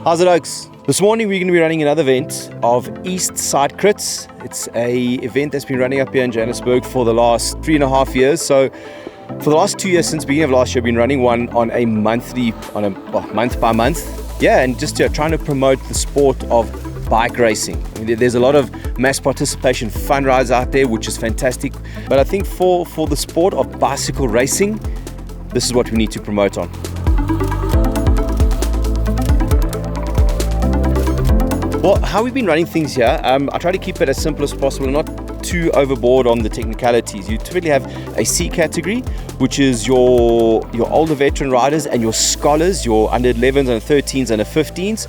How's it, Oaks? This morning we're going to be running another event of East Side Crits. It's a event that's been running up here in Johannesburg for the last 3.5 years. So for the last 2 years, since the beginning of last year, I've been running one on a month by month. Yeah, and just trying to promote the sport of bike racing. I mean, there's a lot of mass participation fun rides out there, which is fantastic. But I think for the sport of bicycle racing, this is what we need to promote on. Well, how we've been running things here, I try to keep it as simple as possible and not too overboard on the technicalities. You typically have a C category, which is your older veteran riders and your scholars, your under 11s and 13s and 15s.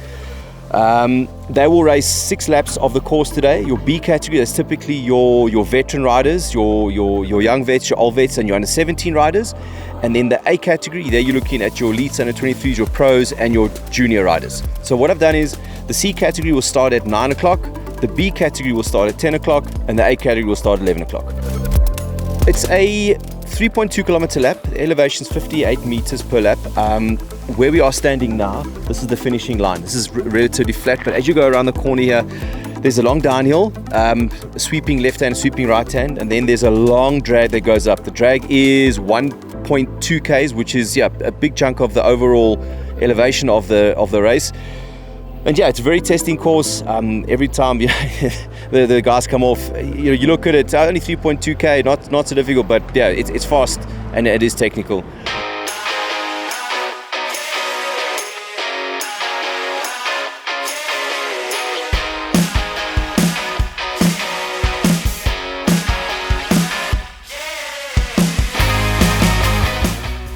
They will race 6 laps of the course today. Your B category, that's typically your veteran riders, your young vets, your old vets, and your under 17 riders. And then the A category, there you're looking at your elites, under 23s, your pros, and your junior riders. So what I've done is the C category will start at 9 o'clock, the B category will start at 10 o'clock, and the A category will start at 11 o'clock. It's a 3.2 kilometer lap. The elevation is 58 meters per lap. Where we are standing now, this is the finishing line. This is relatively flat, but as you go around the corner here, there's a long downhill, sweeping left hand, sweeping right hand, and then there's a long drag that goes up. The drag is 1.2 k's, which is a big chunk of the overall elevation of the race. And it's a very testing course. Every time the guys come off, you look at it, only 3.2k, not so difficult, but it's fast and it is technical.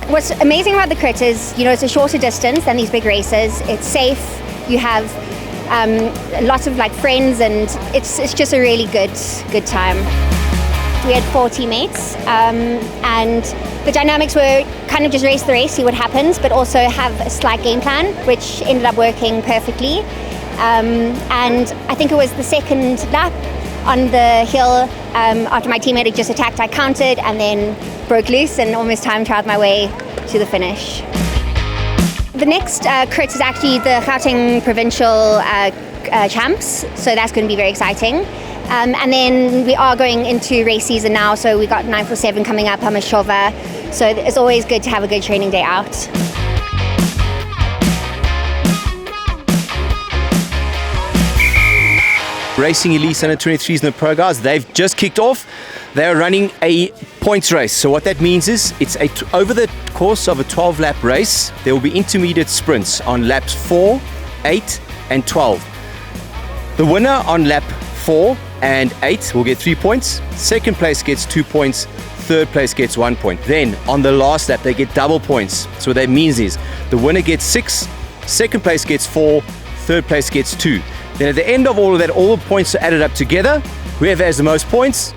What's amazing about the crit is, it's a shorter distance than these big races. It's safe. You have lots of friends, and it's just a really good time. We had 4 teammates, and the dynamics were kind of just race the race, see what happens, but also have a slight game plan, which ended up working perfectly. And I think it was the second lap on the hill, after my teammate had just attacked, I countered and then broke loose and almost time trialed my way to the finish. The next crit is actually the Gauteng Provincial Champs, so that's going to be very exciting. And then we are going into race season now, so we got 947 coming up, Hamashova, so it's always good to have a good training day out. Racing Elites under 23s and the pro guys, they've just kicked off. They're running a points race. So what that means is it's over the course of a 12-lap race, there will be intermediate sprints on laps 4, 8, and 12. The winner on lap 4 and 8 will get 3 points. Second place gets 2 points. Third place gets 1 point. Then on the last lap, they get double points. So what that means is the winner gets 6, second place gets 4, third place gets 2. Then at the end of all of that, all the points are added up together. Whoever has the most points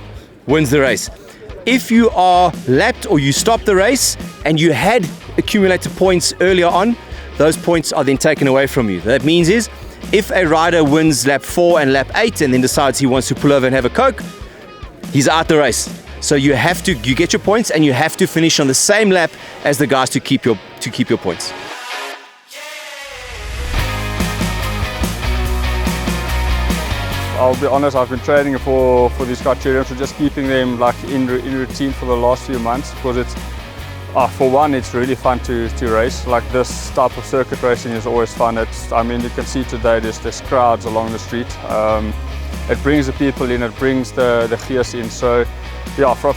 wins the race. If you are lapped or you stop the race and you had accumulated points earlier on, those points are then taken away from you. That means is if a rider wins lap 4 and lap 8 and then decides he wants to pull over and have a Coke, he's out the race. So you get your points and you have to finish on the same lap as the guys to keep your points. I'll be honest, I've been training for these criteriums, so just keeping them in routine for the last few months, because it's for one, it's really fun to race. This type of circuit racing is always fun. You can see today there's crowds along the street. It brings the people in, it brings the gears in. So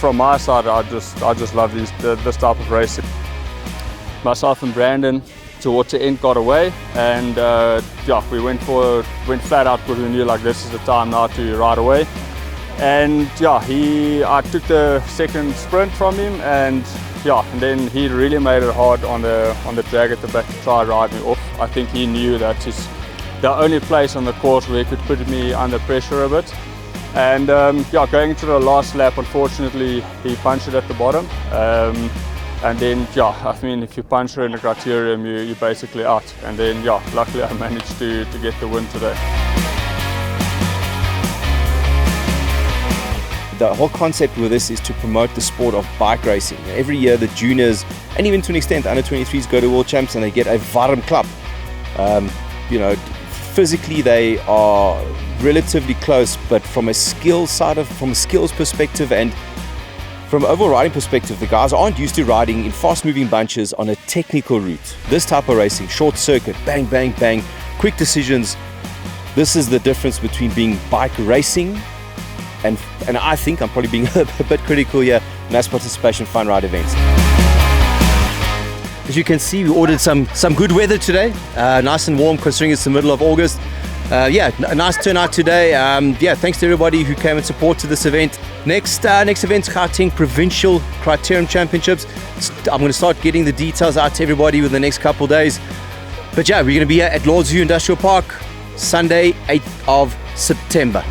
from my side, I just love this type of racing. Myself and Brandon towards the end got away, and we went flat out because we knew this is the time now to ride away. And I took the second sprint from him, and then he really made it hard on the drag at the back to try and ride me off. I think he knew that it's the only place on the course where he could put me under pressure a bit. And going into the last lap, unfortunately, he punched it at the bottom. And then, if you puncture in the criterium, you're basically out. And then, luckily I managed to get the win today. The whole concept with this is to promote the sport of bike racing. Every year the juniors, and even to an extent under 23s, go to World Champs and they get a warm klap. physically they are relatively close, but from a skills perspective and from an overall riding perspective, the guys aren't used to riding in fast-moving bunches on a technical route. This type of racing, short circuit, bang, bang, bang, quick decisions. This is the difference between being bike racing and I think I'm probably being a bit critical here, mass participation fun ride events. As you can see, we ordered some good weather today. Nice and warm considering it's the middle of August. A nice turnout today. Thanks to everybody who came and supported this event. Next event's Gauteng Provincial Criterium Championships. I'm going to start getting the details out to everybody within the next couple of days. But yeah, we're going to be here at Lords View Industrial Park, Sunday, 8th of September.